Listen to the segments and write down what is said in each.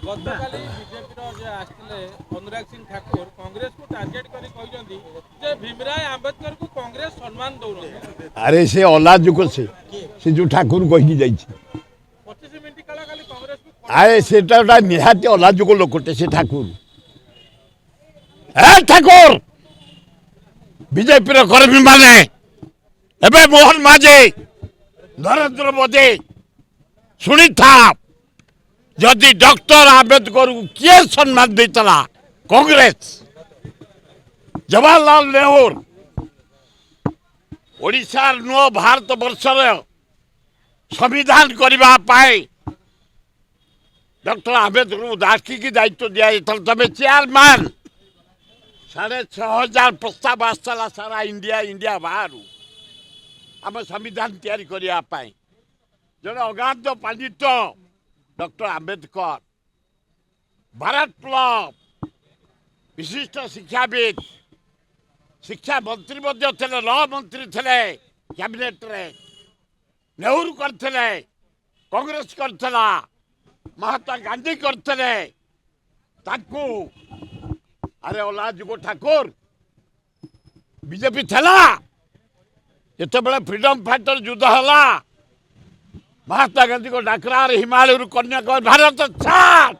ଗତକାଲି ବିଜେପିର ଯେ ଆସିଥିଲେ ଅନୁରାଗ ସିଂ ଠାକୁର କଂଗ୍ରେସକୁ ଟାର୍ଗେଟ କରି କହିଛନ୍ତି ଯେ ଭୀମରାୟ ଆମ୍ବେଦକରକୁ କଂଗ୍ରେସ ସମ୍ମାନ ଦଉନାହିଁ। ଆରେ ସେ ଅଲାଜୁକ ସେ ଯୋଉ ଠାକୁର କହିକି ଯାଇଛି 25 ମିନିଟ୍ କାଳ ଖାଲି କଂଗ୍ରେସକୁ ଆରେ ସେଟା ଗୋଟେ ନିହାତି ଅଲାଜୁକ ଲୋକଟେ ସେ ଠାକୁର। ଠାକୁର ବିଜେପିର କର୍ମୀ ମାନେ ଏବେ ମୋହନ ମାଝୀ ନରେନ୍ଦ୍ର ମୋଦି ଶୁଣିଥା जदि डॉक्टर आंबेडकर को किए सम्मान देता कांग्रेस जवाहरलाल नेहरू ओडिशा नुआ भारत वर्षर संविधान करने डॉक्टर आंबेडकर को डाकिकी दायित्व दिया तमें चेयरमैन 6,500 प्रस्ताव आसला सारा इंडिया इंडिया बाहर आम संविधान तैयारी करने जड़े अगाध पंडित डॉक्टर आंबेडकर भारत क्लब विशिष्ट शिक्षाविद शिक्षा मंत्री थे लॉ मंत्री थे कैबिनेट रे नेहरू करते कांग्रेस करता महात्मा गांधी करते अरे अलाजुक ठाकुर बीजेपी थला जिते बड़े फ्रीडम फाइटर युद्ध है महात्मा गांधी को डाकरा हिमालय कन्याकुमारी भारत छाड़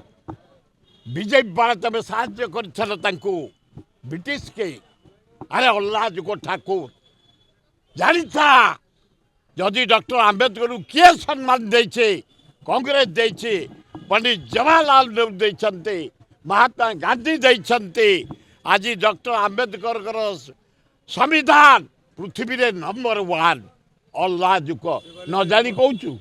बीजेपी बाला तमें साहाଯ୍ୟ କରିଥିଲ ତାଙ୍କୁ ब्रिटिश के अरे अल्लाजुक ठाकुर जानी था जदि डॉक्टर आंबेडकर को किए सम्मान देछे कांग्रेस देछे पंडित जवाहरलाल नेहरू देछन्ते महात्मा गांधी देछन्ते आज डॉक्टर आंबेडकर संविधान पृथ्वी रे नंबर 1 अल्लाजुक न जानी कहूँ